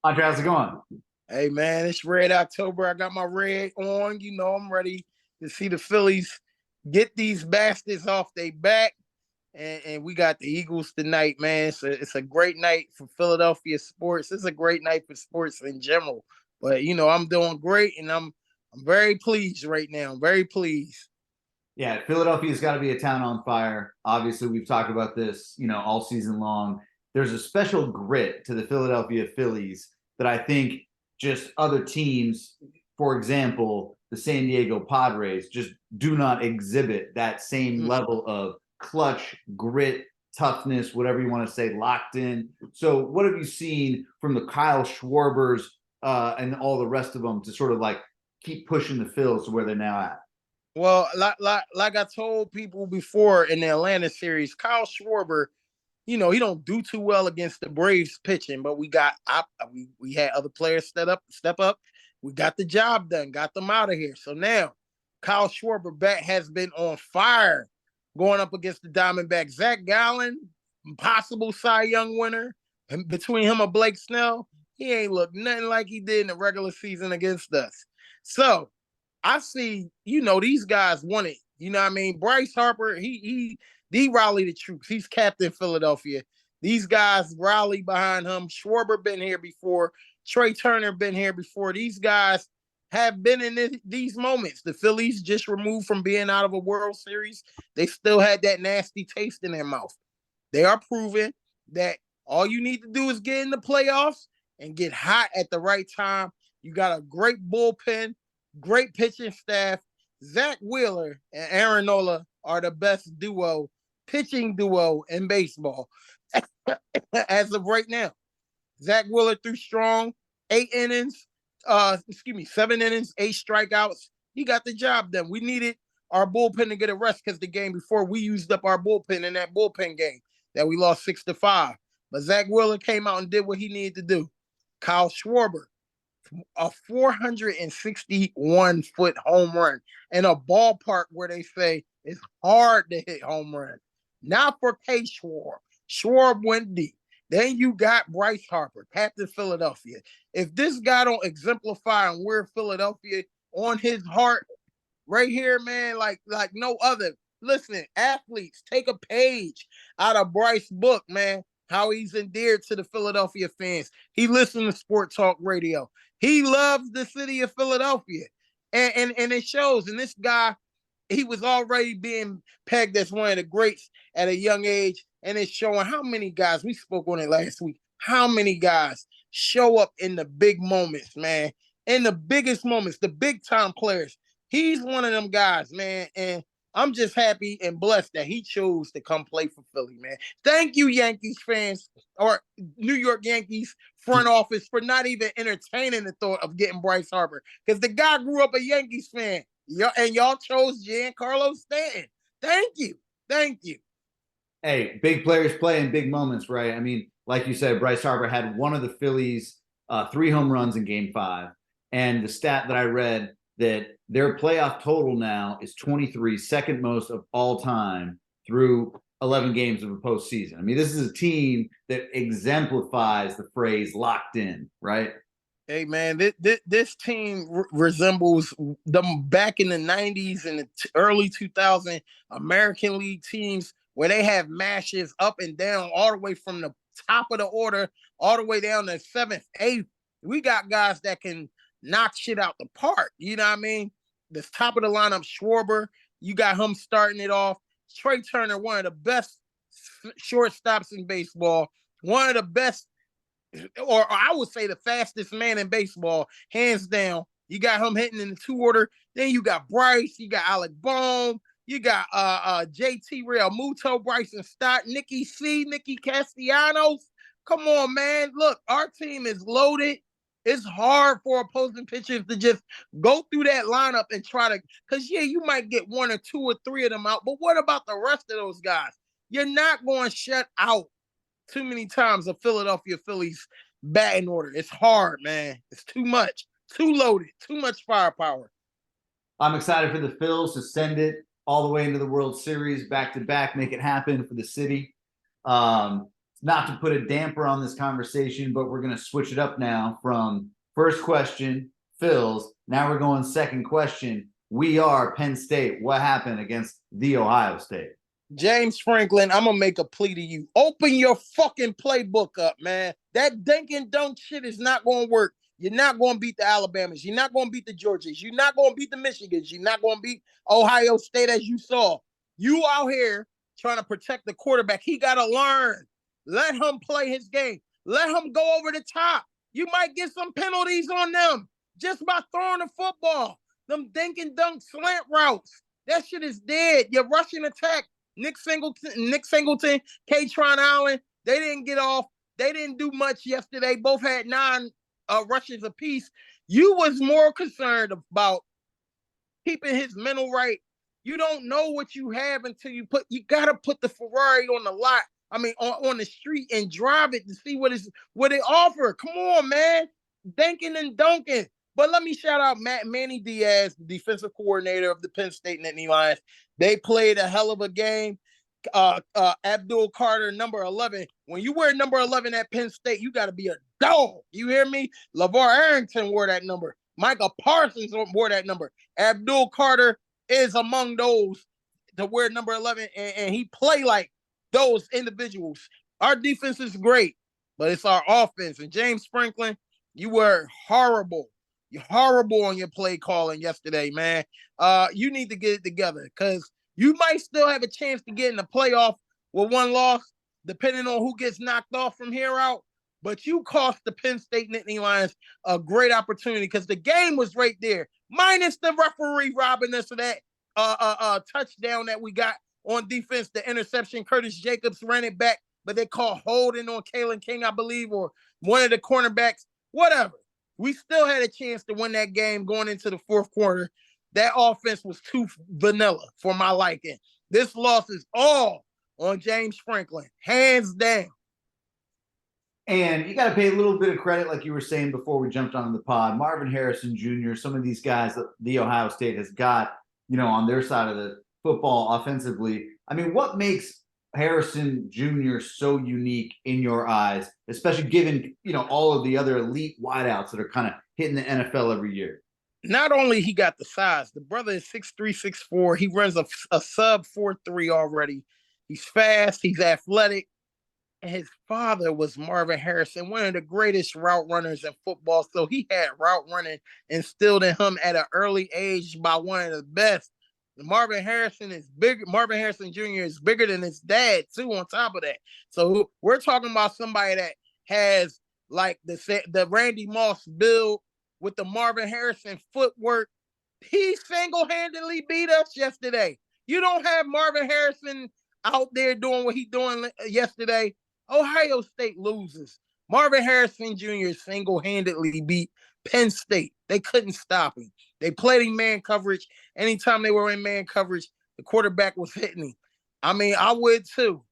Andre, how's it going? Hey man, it's Red October. I got my red on. I'm ready to see the Phillies get these bastards off their back. And we got the Eagles tonight, man. It's a great night for Philadelphia sports. It's a great night for sports in general. But I'm doing great and I'm very pleased right now. I'm very pleased. Yeah, Philadelphia's got to be a town on fire. Obviously, we've talked about this, all season long. There's a special grit to the Philadelphia Phillies that I think just other teams, for example, the San Diego Padres, just do not exhibit that same level of clutch, grit, toughness, whatever you want to say, locked in. So, what have you seen from the Kyle Schwarbers and all the rest of them to sort of like keep pushing the Phils to where they're now at? Well, like I told people before in the Atlanta series, Kyle Schwarber, he don't do too well against the Braves pitching, but we had other players step up. We got the job done, got them out of here. So now Kyle Schwarber bat has been on fire going up against the Diamondbacks. Zach Gallen, possible Cy Young winner, and between him and Blake Snell, he ain't looked nothing like he did in the regular season against us. So I see, these guys want it. You know what I mean? Bryce Harper, he rallied the troops. He's captain Philadelphia. These guys rally behind him. Schwarber been here before. Trey Turner been here before. These guys have been in these moments. The Phillies just removed from being out of a World Series. They still had that nasty taste in their mouth. They are proving that all you need to do is get in the playoffs and get hot at the right time. You got a great bullpen, great pitching staff. Zach Wheeler and Aaron Nola are the best pitching duo in baseball as of right now. Zach Wheeler threw strong, 7 innings, 8 strikeouts. He got the job done. We needed our bullpen to get a rest because the game before we used up our bullpen in that bullpen game that we lost 6-5. But Zach Wheeler came out and did what he needed to do. Kyle Schwarber, a 461-foot home run in a ballpark where they say it's hard to hit home run. Not for K. Schwarb. Schwarb went deep. Then you got Bryce Harper, Captain Philadelphia. If this guy don't exemplify and wear Philadelphia on his heart right here, man, like no other. Listen, athletes, take a page out of Bryce's book, man. How he's endeared to the Philadelphia fans. He listens to Sport Talk Radio. He loves the city of Philadelphia. And it shows. And this guy, he was already being pegged as one of the greats at a young age. And it's showing how many guys, we spoke on it last week, how many guys show up in the big moments, man. In the biggest moments, the big time players. He's one of them guys, man. And I'm just happy and blessed that he chose to come play for Philly, man. Thank you, Yankees fans or New York Yankees front office for not even entertaining the thought of getting Bryce Harper because the guy grew up a Yankees fan. And y'all chose Giancarlo Stanton. Thank you. Thank you. Hey, big players play in big moments, right? I mean, like you said, Bryce Harper had one of the Phillies' 3 home runs in Game 5. And the stat that I read that their playoff total now is 23, second most of all time through 11 games of a postseason. I mean, this is a team that exemplifies the phrase locked in, right? Hey, man, this team resembles them back in the 90s and the early 2000s American League teams where they have mashes up and down all the way from the top of the order all the way down to 7th, 8th. We got guys that can knock shit out the park. You know what I mean? The top of the lineup, Schwarber, you got him starting it off. Trey Turner, one of the best shortstops in baseball, one of the best, or I would say the fastest man in baseball, hands down. You got him hitting in the 2 order. Then you got Bryce, you got Alec Bohm, you got JT Real Muto, Bryson Stott, Nicky Castellanos. Come on, man. Look, our team is loaded. It's hard for opposing pitchers to just go through that lineup and try to, because, yeah, you might get 1 or 2 or 3 of them out, but what about the rest of those guys? You're not going to shut out too many times a Philadelphia Phillies batting order. It's hard, man. It's too much, too loaded, too much firepower. I'm excited for the Phils to send it all the way into the World Series back to back, make it happen for the city. not to put a damper on this conversation, but we're going to switch it up now from first question, Phil's. Now we're going second question. We are Penn State. What happened against the Ohio State? James Franklin, I'm gonna make a plea to you. Open your fucking playbook up, man. That dink and dunk shit is not gonna work. You're not gonna beat the Alabamas. You're not gonna beat the Georgias. You're not gonna beat the Michigans. You're not gonna beat Ohio State, as you saw. You out here trying to protect the quarterback. He gotta learn. Let him play his game. Let him go over the top. You might get some penalties on them just by throwing the football. Them dink and dunk slant routes. That shit is dead. Your rushing attack. Nick Singleton, Katron Allen, they didn't get off. They didn't do much yesterday. Both had 9 rushes apiece. You was more concerned about keeping his mental right. You don't know what you have until you gotta put the Ferrari on the lot. I mean, on the street and drive it to see what it offer. Come on, man. Dinking and dunking. But let me shout out Manny Diaz, the defensive coordinator of the Penn State Nittany Lions. They played a hell of a game. Abdul Carter, number 11. When you wear number 11 at Penn State, you got to be a dog. You hear me? LeVar Arrington wore that number. Micah Parsons wore that number. Abdul Carter is among those to wear number 11, and he play like those individuals. Our defense is great, but it's our offense. And James Franklin, you were horrible. You're horrible on your play calling yesterday, man. You need to get it together because you might still have a chance to get in the playoff with one loss, depending on who gets knocked off from here out. But you cost the Penn State Nittany Lions a great opportunity because the game was right there, minus the referee robbing us of that touchdown that we got on defense, the interception. Curtis Jacobs ran it back, but they called holding on Kalen King, I believe, or one of the cornerbacks, whatever. We still had a chance to win that game going into the fourth quarter. That offense was too vanilla for my liking. This loss is all on James Franklin, hands down. And you got to pay a little bit of credit, like you were saying before we jumped on the pod. Marvin Harrison Jr., some of these guys that the Ohio State has got, on their side of the football offensively. I mean, what makes Harrison Jr. so unique in your eyes, especially given, all of the other elite wideouts that are kind of hitting the NFL every year? Not only he got the size, the brother is 6'3", 6'4". He runs a sub 4.3 already. He's fast. He's athletic. And his father was Marvin Harrison, one of the greatest route runners in football. So he had route running instilled in him at an early age by one of the best. Marvin Harrison is big. Marvin Harrison Jr. is bigger than his dad too. On top of that, so we're talking about somebody that has like the Randy Moss build with the Marvin Harrison footwork. He single-handedly beat us yesterday. You don't have Marvin Harrison out there doing what he's doing yesterday. Ohio State loses. Marvin Harrison Jr. single-handedly beat Penn State. They couldn't stop him. They played in man coverage. Anytime they were in man coverage, the quarterback was hitting him. I mean, I would too.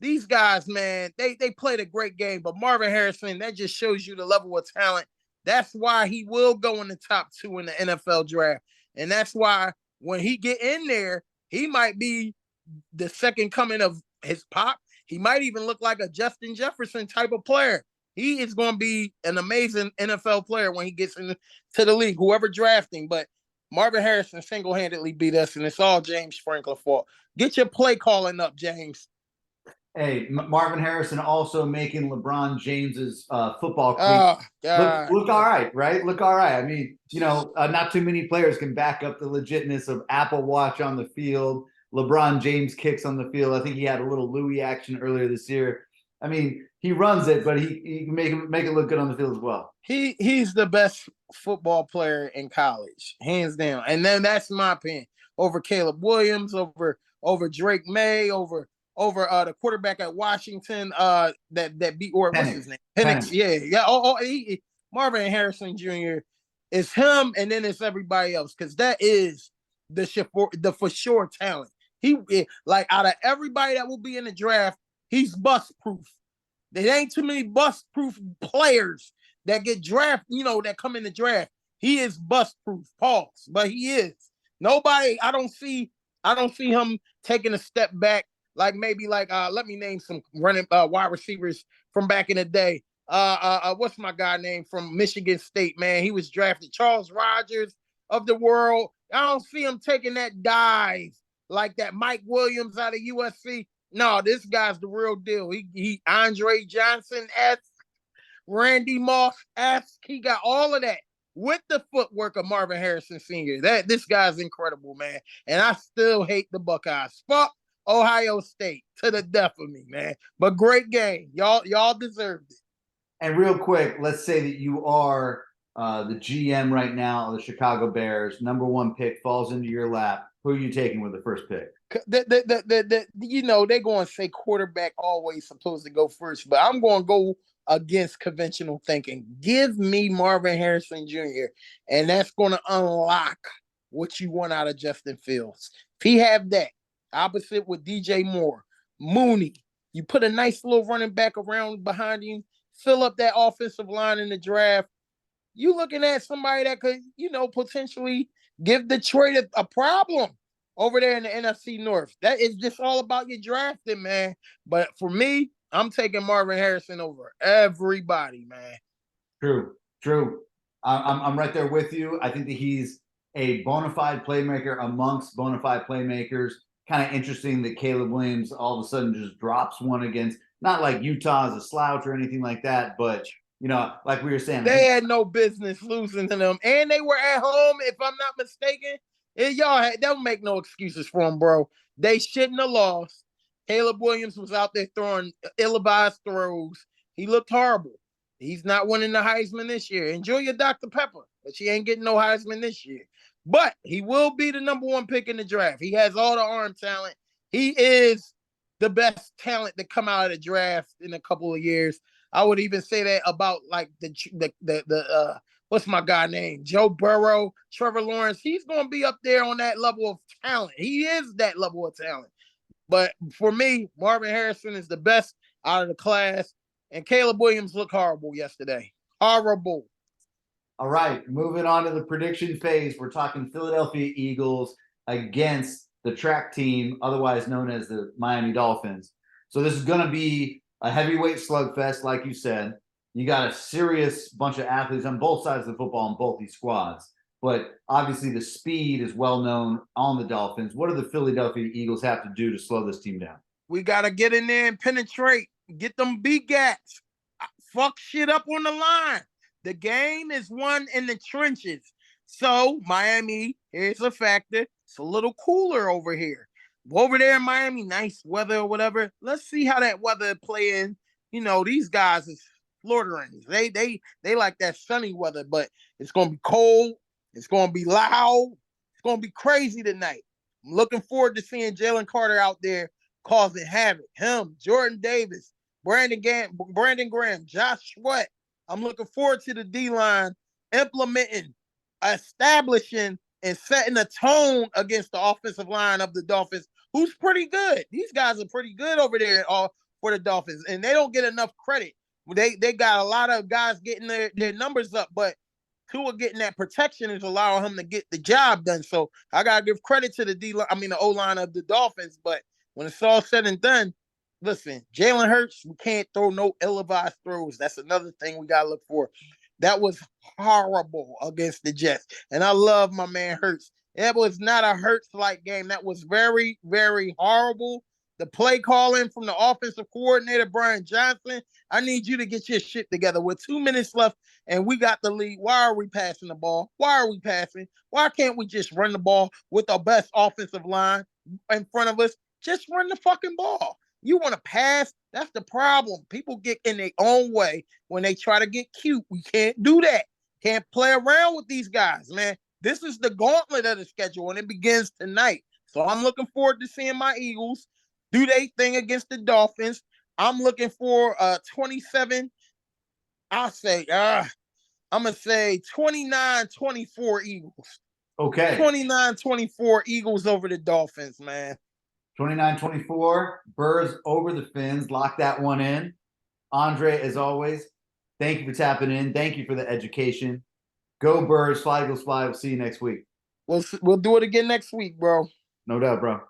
These guys, man, they played a great game. But Marvin Harrison, that just shows you the level of talent. That's why he will go in the top 2 in the NFL draft. And that's why when he get in there, he might be the second coming of his pop. He might even look like a Justin Jefferson type of player. He is going to be an amazing NFL player when he gets into the league, whoever drafting. But Marvin Harrison single-handedly beat us, and it's all James Franklin's fault. Get your play calling up, James. Hey, Marvin Harrison also making LeBron James's football cleats look all right, right? Look all right. I mean, not too many players can back up the legitness of Apple Watch on the field, LeBron James kicks on the field. I think he had a little Louis action earlier this year. I mean, he runs it, but he can make it look good on the field as well. He's the best football player in college, hands down. And then that's my opinion. Over Caleb Williams, over Drake May, over the quarterback at Washington, that beat, or what's his name? Penix. Yeah. Marvin Harrison Jr. is him, and then it's everybody else, because that is the for sure talent. He, like, out of everybody that will be in the draft, he's bust proof. There ain't too many bust proof players that get drafted, that come in the draft. He is bust proof, pause, but he is. Nobody, I don't see him taking a step back. Like maybe like let me name some running wide receivers from back in the day. What's my guy name from Michigan State, man? He was drafted, Charles Rogers of the world. I don't see him taking that dive like that Mike Williams out of USC. No, this guy's the real deal. He Andre Johnson-esque, Randy Moss-esque. He got all of that with the footwork of Marvin Harrison Sr. This guy's incredible, man. And I still hate the Buckeyes. Fuck Ohio State to the death of me, man. But great game. Y'all deserved it. And real quick, let's say that you are the GM right now of the Chicago Bears. Number 1 pick falls into your lap. Who are you taking with the first pick? You know, they're going to say quarterback always supposed to go first, but I'm going to go against conventional thinking. Give me Marvin Harrison Jr., and that's going to unlock what you want out of Justin Fields. If he have that, opposite with DJ Moore, Mooney, you put a nice little running back around behind him, fill up that offensive line in the draft, you looking at somebody that could, you know, potentially give Detroit a problem over there in the NFC North. That is just all about your drafting, man. But for me, I'm taking Marvin Harrison over everybody, man. True. I'm right there with you. I think that he's a bona fide playmaker amongst bona fide playmakers. Kind of interesting that Caleb Williams all of a sudden just drops one against, not like Utah is a slouch or anything like that, but you know, like we were saying, they had no business losing to them, and they were at home, if I'm not mistaken. Don't make no excuses for them, bro. They shouldn't have lost. Caleb Williams was out there throwing ill-advised throws. He looked horrible. He's not winning the Heisman this year. Enjoy your Dr. Pepper, but she ain't getting no Heisman this year. But he will be the number 1 pick in the draft. He has all the arm talent. He is the best talent to come out of the draft in a couple of years. I would even say that about like the what's my guy name? Joe Burrow, Trevor Lawrence. He's going to be up there on that level of talent. He is that level of talent. But for me, Marvin Harrison is the best out of the class. And Caleb Williams looked horrible yesterday. Horrible. All right, moving on to the prediction phase. We're talking Philadelphia Eagles against the track team, otherwise known as the Miami Dolphins. So this is going to be a heavyweight slugfest, like you said. You got a serious bunch of athletes on both sides of the football in both these squads. But obviously the speed is well known on the Dolphins. What do the Philadelphia Eagles have to do to slow this team down? We got to get in there and penetrate. Get them B-gats. Fuck shit up on the line. The game is won in the trenches. So Miami, here's a factor. It's a little cooler over here. Over there in Miami, nice weather or whatever. Let's see how that weather play in. You know, these guys is Floridians. They like that sunny weather, but it's gonna be cold. It's gonna be loud. It's gonna be crazy tonight. I'm looking forward to seeing Jalen Carter out there causing havoc. Him, Jordan Davis, Brandon Graham, Josh Sweat. I'm looking forward to the D-line implementing, establishing, and setting a tone against the offensive line of the Dolphins, who's pretty good. These guys are pretty good over there for the Dolphins, and they don't get enough credit. They got a lot of guys getting their numbers up, but Tua getting that protection is allowing him to get the job done. So I gotta give credit to the O-line of the Dolphins. But when it's all said and done, listen, Jalen Hurts, we can't throw no ill-advised throws. That's another thing we gotta look for. That was horrible against the Jets. And I love my man Hurts. That was not a Hurts-like game. That was very, very horrible. The play calling from the offensive coordinator, Brian Johnson, I need you to get your shit together. With 2 minutes left and we got the lead, why are we passing the ball? Why are we passing? Why can't we just run the ball with our best offensive line in front of us? Just run the fucking ball. You want to pass? That's the problem. People get in their own way when they try to get cute. We can't do that. Can't play around with these guys, man. This is the gauntlet of the schedule, and it begins tonight. So I'm looking forward to seeing my Eagles do their thing against the Dolphins. I'm looking for 27. I'm going to say 29-24 Eagles. Okay. 29-24 Eagles over the Dolphins, man. 29-24, Birds over the Fins. Lock that one in. Andre, as always, thank you for tapping in. Thank you for the education. Go Birds, fly Eagles fly. We'll see you next week. We'll do it again next week, bro. No doubt, bro.